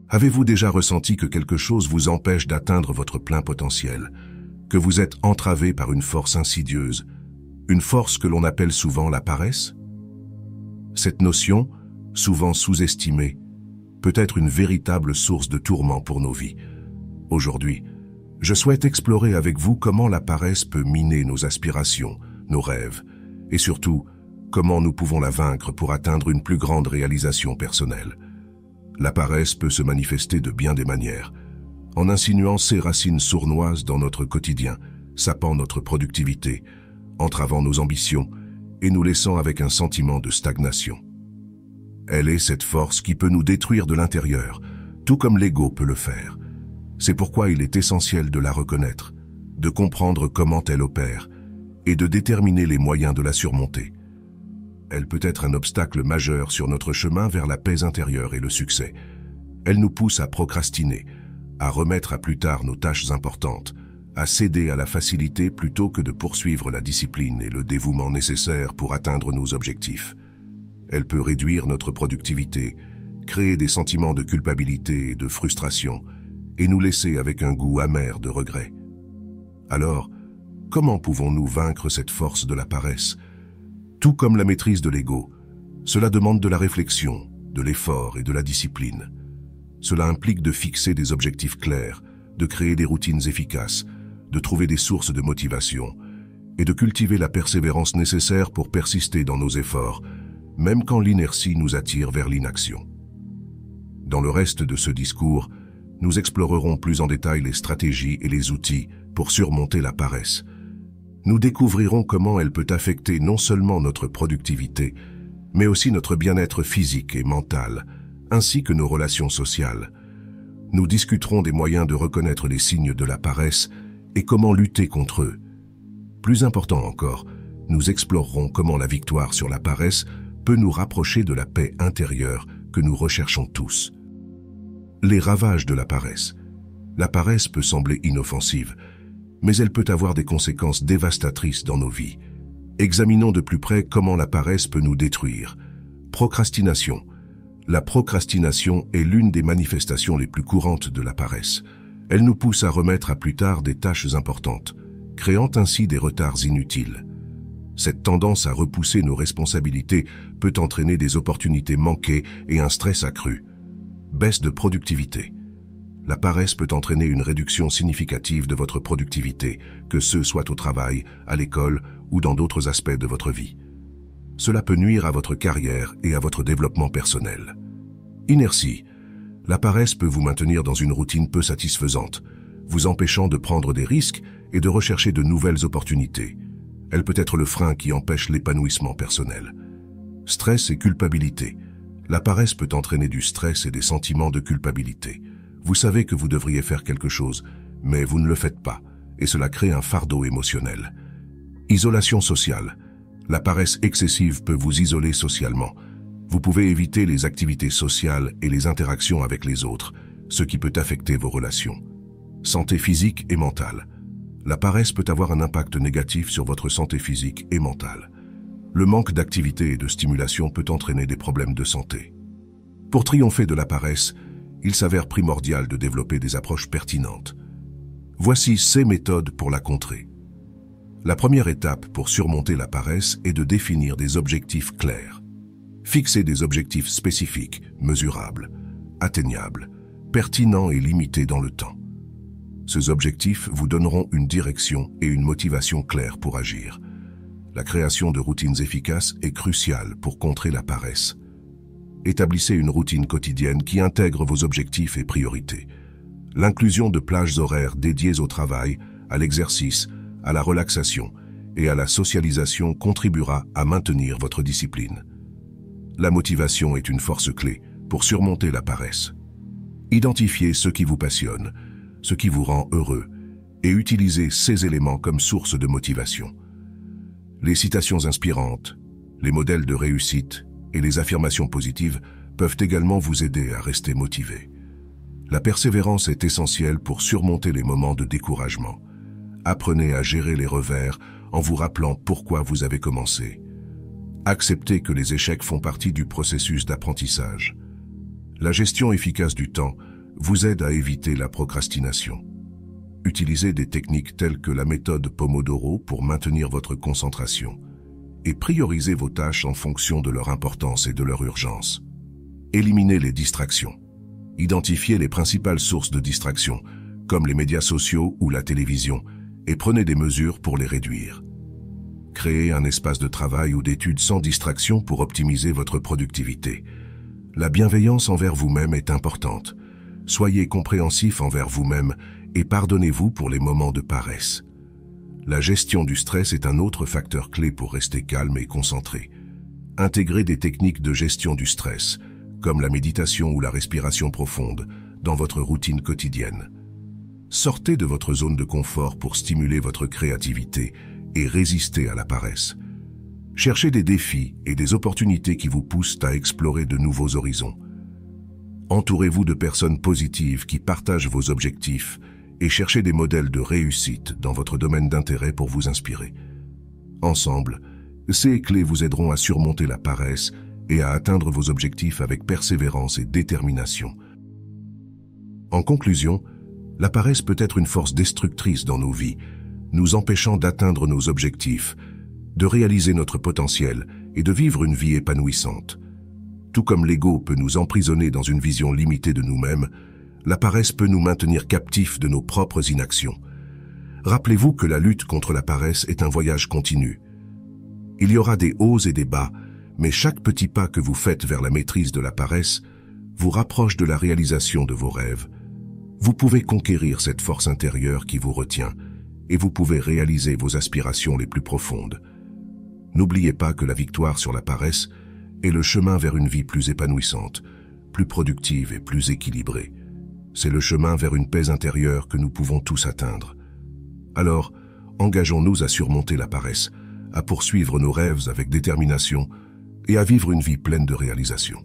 Avez-vous déjà ressenti que quelque chose vous empêche d'atteindre votre plein potentiel, que vous êtes entravé par une force insidieuse, une force que l'on appelle souvent la paresse? Cette notion, souvent sous-estimée, peut être une véritable source de tourment pour nos vies. Aujourd'hui, je souhaite explorer avec vous comment la paresse peut miner nos aspirations, nos rêves, et surtout, comment nous pouvons la vaincre pour atteindre une plus grande réalisation personnelle. La paresse peut se manifester de bien des manières, en insinuant ses racines sournoises dans notre quotidien, sapant notre productivité, entravant nos ambitions et nous laissant avec un sentiment de stagnation. Elle est cette force qui peut nous détruire de l'intérieur, tout comme l'ego peut le faire. C'est pourquoi il est essentiel de la reconnaître, de comprendre comment elle opère et de déterminer les moyens de la surmonter. Elle peut être un obstacle majeur sur notre chemin vers la paix intérieure et le succès. Elle nous pousse à procrastiner, à remettre à plus tard nos tâches importantes, à céder à la facilité plutôt que de poursuivre la discipline et le dévouement nécessaires pour atteindre nos objectifs. Elle peut réduire notre productivité, créer des sentiments de culpabilité et de frustration, et nous laisser avec un goût amer de regret. Alors, comment pouvons-nous vaincre cette force de la paresse? Tout comme la maîtrise de l'ego, cela demande de la réflexion, de l'effort et de la discipline. Cela implique de fixer des objectifs clairs, de créer des routines efficaces, de trouver des sources de motivation et de cultiver la persévérance nécessaire pour persister dans nos efforts, même quand l'inertie nous attire vers l'inaction. Dans le reste de ce discours, nous explorerons plus en détail les stratégies et les outils pour surmonter la paresse. Nous découvrirons comment elle peut affecter non seulement notre productivité, mais aussi notre bien-être physique et mental, ainsi que nos relations sociales. Nous discuterons des moyens de reconnaître les signes de la paresse et comment lutter contre eux. Plus important encore, nous explorerons comment la victoire sur la paresse peut nous rapprocher de la paix intérieure que nous recherchons tous. Les ravages de la paresse. La paresse peut sembler inoffensive, mais elle peut avoir des conséquences dévastatrices dans nos vies. Examinons de plus près comment la paresse peut nous détruire. Procrastination. La procrastination est l'une des manifestations les plus courantes de la paresse. Elle nous pousse à remettre à plus tard des tâches importantes, créant ainsi des retards inutiles. Cette tendance à repousser nos responsabilités peut entraîner des opportunités manquées et un stress accru. Baisse de productivité. La paresse peut entraîner une réduction significative de votre productivité, que ce soit au travail, à l'école ou dans d'autres aspects de votre vie. Cela peut nuire à votre carrière et à votre développement personnel. Inertie. La paresse peut vous maintenir dans une routine peu satisfaisante, vous empêchant de prendre des risques et de rechercher de nouvelles opportunités. Elle peut être le frein qui empêche l'épanouissement personnel. Stress et culpabilité. La paresse peut entraîner du stress et des sentiments de culpabilité. Vous savez que vous devriez faire quelque chose, mais vous ne le faites pas, et cela crée un fardeau émotionnel. Isolation sociale. La paresse excessive peut vous isoler socialement. Vous pouvez éviter les activités sociales et les interactions avec les autres, ce qui peut affecter vos relations. Santé physique et mentale. La paresse peut avoir un impact négatif sur votre santé physique et mentale. Le manque d'activité et de stimulation peut entraîner des problèmes de santé. Pour triompher de la paresse, il s'avère primordial de développer des approches pertinentes. Voici 6 méthodes pour la contrer. La première étape pour surmonter la paresse est de définir des objectifs clairs. Fixez des objectifs spécifiques, mesurables, atteignables, pertinents et limités dans le temps. Ces objectifs vous donneront une direction et une motivation claire pour agir. La création de routines efficaces est cruciale pour contrer la paresse. Établissez une routine quotidienne qui intègre vos objectifs et priorités. L'inclusion de plages horaires dédiées au travail, à l'exercice, à la relaxation et à la socialisation contribuera à maintenir votre discipline. La motivation est une force clé pour surmonter la paresse. Identifiez ce qui vous passionne, ce qui vous rend heureux, et utilisez ces éléments comme source de motivation. Les citations inspirantes, les modèles de réussite et les affirmations positives peuvent également vous aider à rester motivé. La persévérance est essentielle pour surmonter les moments de découragement. Apprenez à gérer les revers en vous rappelant pourquoi vous avez commencé. Acceptez que les échecs font partie du processus d'apprentissage. La gestion efficace du temps vous aide à éviter la procrastination. Utilisez des techniques telles que la méthode Pomodoro pour maintenir votre concentration et priorisez vos tâches en fonction de leur importance et de leur urgence. Éliminez les distractions. Identifiez les principales sources de distraction, comme les médias sociaux ou la télévision, et prenez des mesures pour les réduire. Créez un espace de travail ou d'études sans distraction pour optimiser votre productivité. La bienveillance envers vous-même est importante. Soyez compréhensif envers vous-même et pardonnez-vous pour les moments de paresse. La gestion du stress est un autre facteur clé pour rester calme et concentré. Intégrez des techniques de gestion du stress, comme la méditation ou la respiration profonde, dans votre routine quotidienne. Sortez de votre zone de confort pour stimuler votre créativité et résister à la paresse. Cherchez des défis et des opportunités qui vous poussent à explorer de nouveaux horizons. Entourez-vous de personnes positives qui partagent vos objectifs et cherchez des modèles de réussite dans votre domaine d'intérêt pour vous inspirer. Ensemble, ces clés vous aideront à surmonter la paresse et à atteindre vos objectifs avec persévérance et détermination. En conclusion, la paresse peut être une force destructrice dans nos vies, nous empêchant d'atteindre nos objectifs, de réaliser notre potentiel et de vivre une vie épanouissante. Tout comme l'ego peut nous emprisonner dans une vision limitée de nous-mêmes, la paresse peut nous maintenir captifs de nos propres inactions. Rappelez-vous que la lutte contre la paresse est un voyage continu. Il y aura des hauts et des bas, mais chaque petit pas que vous faites vers la maîtrise de la paresse vous rapproche de la réalisation de vos rêves. Vous pouvez conquérir cette force intérieure qui vous retient, et vous pouvez réaliser vos aspirations les plus profondes. N'oubliez pas que la victoire sur la paresse est le chemin vers une vie plus épanouissante, plus productive et plus équilibrée. C'est le chemin vers une paix intérieure que nous pouvons tous atteindre. Alors, engageons-nous à surmonter la paresse, à poursuivre nos rêves avec détermination et à vivre une vie pleine de réalisations.